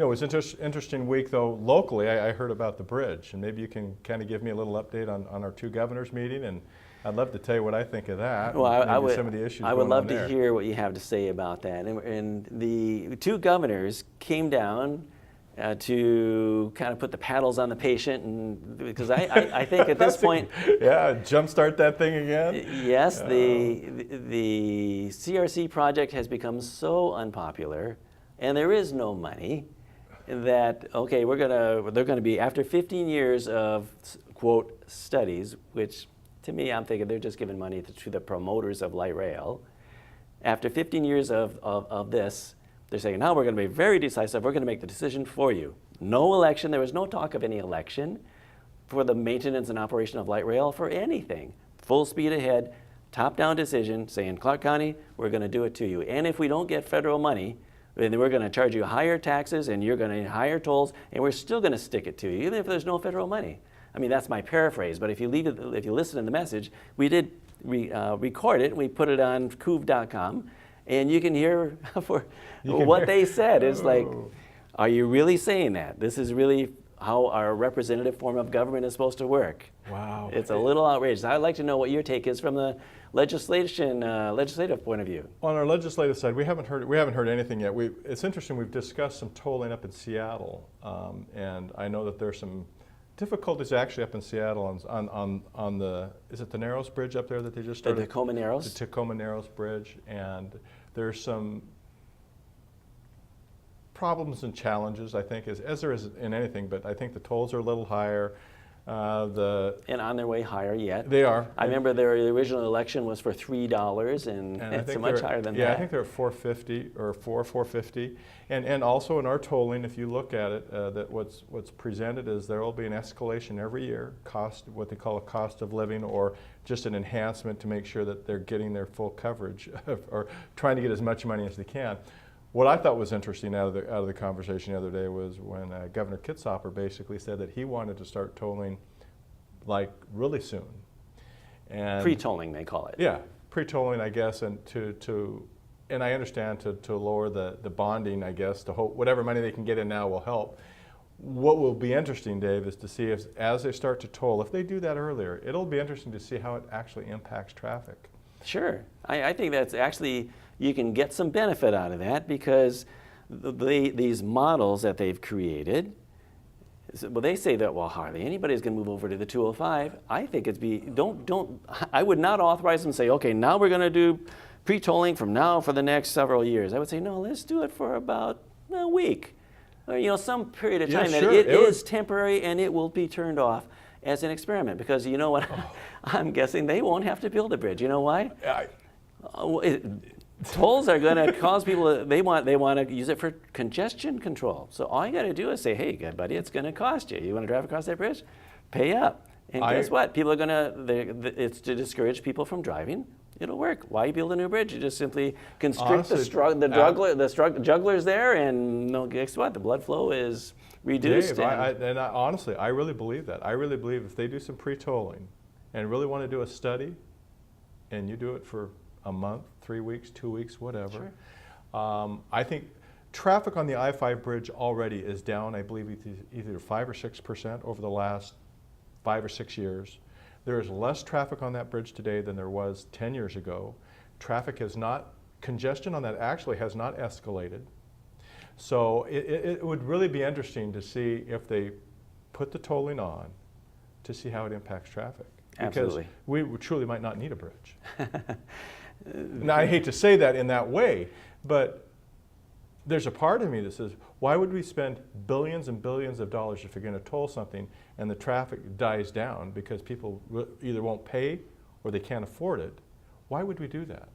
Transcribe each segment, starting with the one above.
You know, it was interesting week though locally. I heard about the bridge, and maybe you can kind of give me a little update on our two governors meeting, and I'd love to tell you what I think of that. Well, and I would. some of the issues I would love to there. hear what you have to say about that. And the two governors came down to kind of put the paddles on the patient, and because I think at this point, yeah, jumpstart that thing again. Yes, the CRC project has become so unpopular, and there is no money. That okay, they're gonna be after 15 years of quote studies, which to me I'm thinking they're just giving money to the promoters of light rail. After 15 years of this, they're saying now we're going to be very decisive. We're going to make the decision for you. No election. There was no talk of any election for the maintenance and operation of light rail for anything. Full speed ahead, top-down decision saying Clark County, we're going to do it to you. And if we don't get federal money, then we're going to charge you higher taxes and you're going to higher tolls, and we're still going to stick it to you, even if there's no federal money. I mean, that's my paraphrase, but if you listen to the message, we did record it, and we put it on kuv.com, and you can hear what they said. It's like, are you really saying that? This is really how our representative form of government is supposed to work. Wow. It's a little outrageous. I'd like to know what your take is from the legislative point of view. On our legislative side, we haven't heard anything yet. It's interesting. We've discussed some tolling up in Seattle, and I know that there's some difficulties actually up in Seattle on the, is it the Narrows Bridge up there that they just started? The Tacoma Narrows? The Tacoma Narrows Bridge, and there's some problems and challenges, I think, as there is in anything, but I think the tolls are a little higher. And on their way higher yet. They are. I remember the original election was for $3, and it's much higher than that. Yeah, I think they're at $4.50 or $4.50. And also in our tolling, if you look at it, that what's presented is there will be an escalation every year, what they call a cost of living, or just an enhancement to make sure that they're getting their full coverage or trying to get as much money as they can. What I thought was interesting out of the conversation the other day was when Governor Kitzhaber basically said that he wanted to start tolling like really soon. And pre-tolling, they call it. Yeah, pre-tolling, I guess, and and I understand to lower the bonding, I guess, to hope whatever money they can get in now will help. What will be interesting, Dave, is to see if as they start to toll, if they do that earlier, it'll be interesting to see how it actually impacts traffic. Sure, I think that's actually, you can get some benefit out of that because these models that they've created, well, they say that, well, hardly anybody's going to move over to the 205. I think I would not authorize them to say, okay, now we're going to do pre-tolling from now for the next several years. I would say, no, let's do it for about a week. Or, some period of time that it is temporary and it will be turned off as an experiment. Because you know what, I'm guessing they won't have to build a bridge. You know why? Tolls are going to cause people, they want to use it for congestion control. So all you got to do is say, hey, good buddy, it's going to cost you. You want to drive across that bridge? Pay up. And guess what? People are going to, it's to discourage people from driving. It'll work. Why build a new bridge? You just simply constrict the jugglers there, and guess what? The blood flow is reduced. Dave, honestly, I really believe that. I really believe if they do some pre-tolling and really want to do a study, and you do it for a month, 3 weeks, 2 weeks, whatever. Sure. I think traffic on the I-5 bridge already is down, I believe, either 5 or 6% over the last 5 or 6 years. There is less traffic on that bridge today than there was 10 years ago. Congestion on that actually has not escalated. So it would really be interesting to see if they put the tolling on to see how it impacts traffic. Absolutely. Because we truly might not need a bridge. Now, I hate to say that in that way, but there's a part of me that says, why would we spend billions and billions of dollars if you're going to toll something and the traffic dies down because people either won't pay or they can't afford it? Why would we do that?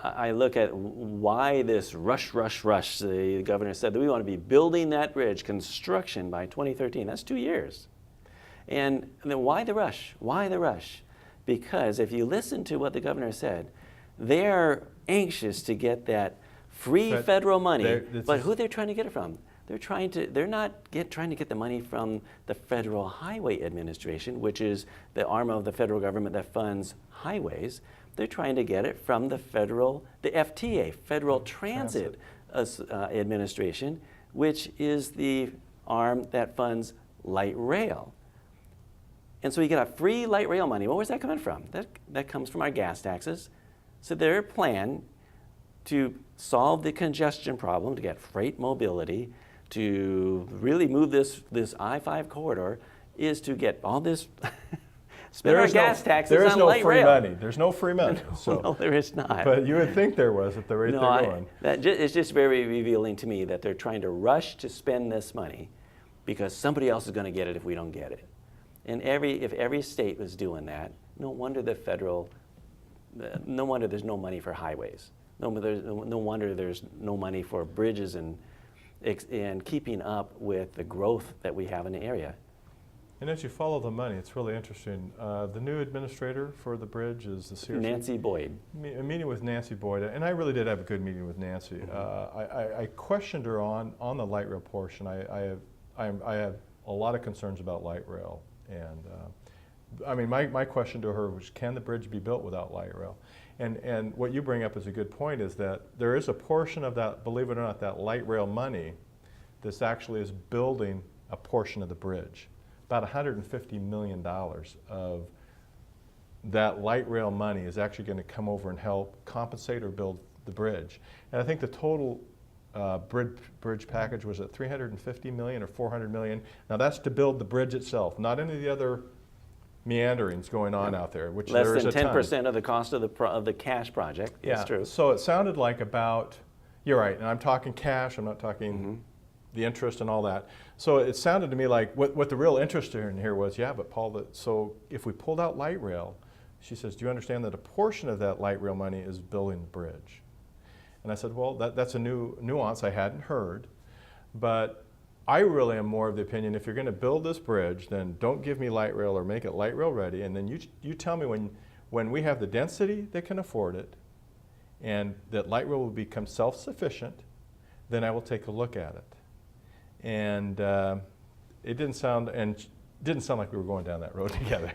I look at why this rush. The governor said that we want to be building that bridge, construction by 2013. That's 2 years. And then why the rush? Why the rush? Because if you listen to what the governor said, they're anxious to get that free federal money, but who they're trying to get it from? They're not trying to get the money from the Federal Highway Administration, which is the arm of the federal government that funds highways. They're trying to get it from the FTA, Federal Transit Administration, which is the arm that funds light rail. And so you get a free light rail money. Well, where's that coming from? That comes from our gas taxes. So their plan to solve the congestion problem, to get freight mobility, to really move this I-5 corridor, is to get all this, spend our gas taxes on light rail. There's no free money. No, there is not. But you would think there was at the rate they're going. It's just very revealing to me that they're trying to rush to spend this money because somebody else is going to get it if we don't get it. And if every state was doing that, no wonder no wonder there's no money for highways. No wonder there's no money for bridges and keeping up with the growth that we have in the area. And as you follow the money, it's really interesting. The new administrator for the bridge is the CRC. Nancy Boyd. A meeting with Nancy Boyd, and I really did have a good meeting with Nancy. I questioned her on the light rail portion. I have a lot of concerns about light rail, and I mean, my question to her was, can the bridge be built without light rail? And what you bring up is a good point, is that there is a portion of that, believe it or not, that light rail money this actually is building a portion of the bridge. About $150 million of that light rail money is actually going to come over and help compensate or build the bridge. And I think the total bridge package was at $350 million or $400 million. Now that's to build the bridge itself, not any of the other meanderings going on out there, which less there is a than ton. 10% of the cost of the cash project. Yeah, That's true. So it sounded like about, you're right, and I'm talking cash, I'm not talking the interest and all that. So it sounded to me like what the real interest in here was, yeah, but Paul, so if we pulled out light rail, she says, do you understand that a portion of that light rail money is building the bridge? And I said, well, that's a new nuance I hadn't heard, but I really am more of the opinion, if you're going to build this bridge, then don't give me light rail or make it light rail ready, and then you tell me when we have the density that can afford it, and that light rail will become self-sufficient, then I will take a look at it. And it didn't sound like we were going down that road together.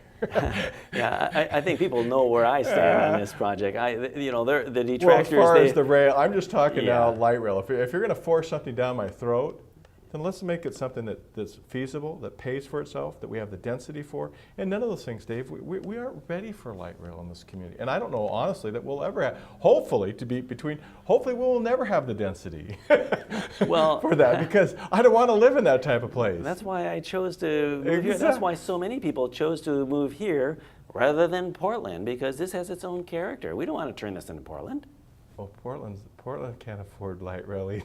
Yeah, I think people know where I stand on this project. The detractors. Well, as far as the rail, I'm just talking now light rail. If you're going to force something down my throat, then let's make it something that's feasible, that pays for itself, that we have the density for. And none of those things, Dave, we aren't ready for light rail in this community. And I don't know, honestly, that we'll ever have, hopefully we will never have the density for that, because I don't want to live in that type of place. That's why I chose to move here. That's why so many people chose to move here rather than Portland, because this has its own character. We don't want to turn this into Portland. Well, Portland can't afford light rail either.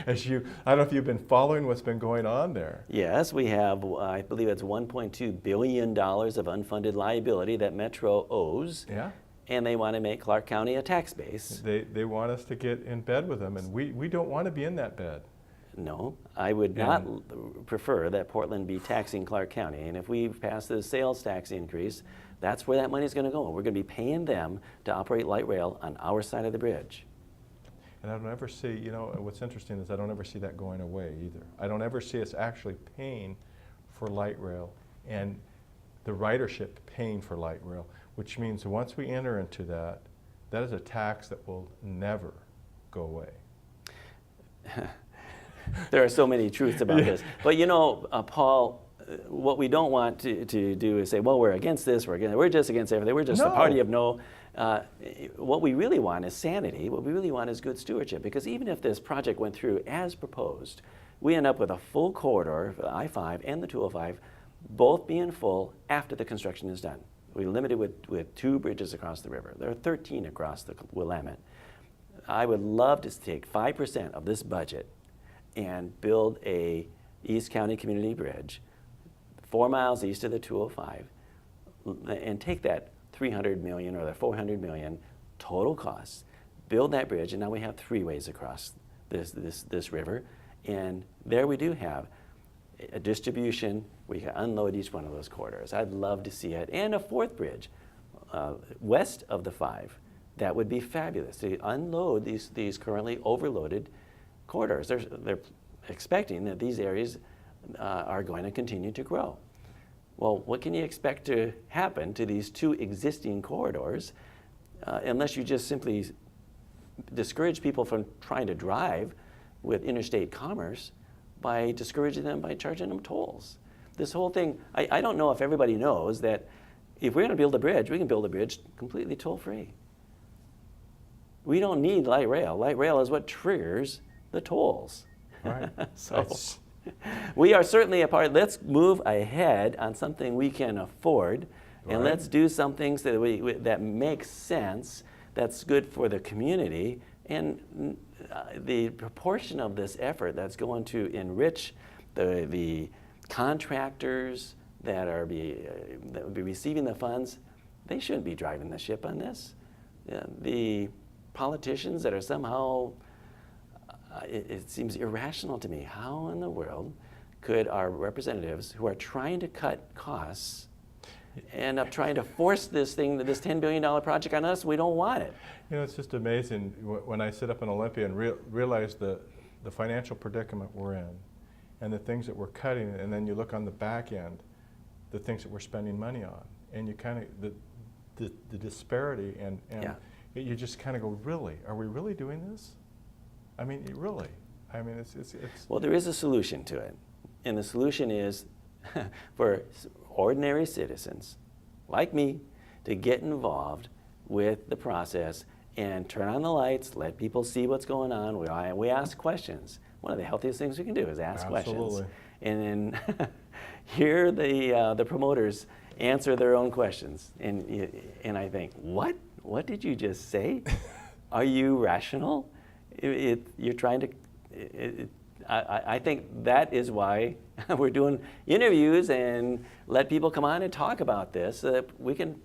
I don't know if you've been following what's been going on there. Yes, we have, I believe it's $1.2 billion of unfunded liability that Metro owes. Yeah. And they want to make Clark County a tax base. They want us to get in bed with them, and we don't want to be in that bed. No, I would not prefer that Portland be taxing Clark County. And if we pass the sales tax increase, that's where that money is going to go. We're going to be paying them to operate light rail on our side of the bridge. And I don't ever see, what's interesting is I don't ever see that going away either. I don't ever see us actually paying for light rail and the ridership paying for light rail, which means once we enter into that, that is a tax that will never go away. There are so many truths about this. But Paul, what we don't want to do is say, well, we're against this, we're just against everything, we're just a party of no. What we really want is sanity. What we really want is good stewardship, because even if this project went through as proposed, we end up with a full corridor for the I-5 and the 205, both being full after the construction is done. We limited with 2 bridges across the river. There are 13 across the Willamette. I would love to take 5% of this budget and build a East County Community Bridge 4 miles east of the 205, and take that $300 million or the $400 million total costs, build that bridge, and now we have 3 ways across this river, and there we do have a distribution. We can unload each one of those corridors. I'd love to see it, and a 4th bridge west of the 5. That would be fabulous to unload these currently overloaded corridors. They're expecting that these areas are going to continue to grow. Well, what can you expect to happen to these 2 existing corridors unless you just simply discourage people from trying to drive with interstate commerce? by discouraging them by charging them tolls. This whole thing, I don't know if everybody knows that if we're going to build a bridge, we can build a bridge completely toll-free. We don't need light rail. Light rail is what triggers the tolls. Right. So we are certainly a part. Let's move ahead on something we can afford, and Right. let's do some things that that make sense, that's good for the community, and the proportion of this effort that's going to enrich the contractors that would be receiving the funds, they shouldn't be driving the ship on this. The politicians that are somehow, it seems irrational to me. How in the world could our representatives who are trying to cut costs end up trying to force this $10 billion project on us? We don't want it. You know, it's just amazing when I sit up in Olympia and realize the financial predicament we're in and the things that we're cutting, and then you look on the back end, the things that we're spending money on, and you kind of, the disparity, and Yeah. you just kind of go, really? Are we really doing this? I mean, really? I mean, it's Well, there is a solution to it. And the solution is for ordinary citizens like me to get involved with the process and turn on the lights, let people see what's going on. We ask questions. One of the healthiest things we can do is ask Absolutely. questions. And then hear the promoters answer their own questions. And I think, what? What did you just say? Are you rational? You're trying to, I think that is why we're doing interviews and let people come on and talk about this so that we can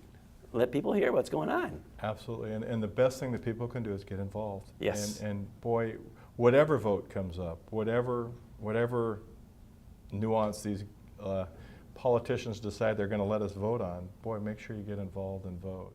let people hear what's going on. Absolutely, and the best thing that people can do is get involved. Yes. And boy, whatever vote comes up, whatever nuance these politicians decide they're going to let us vote on, boy, make sure you get involved and vote.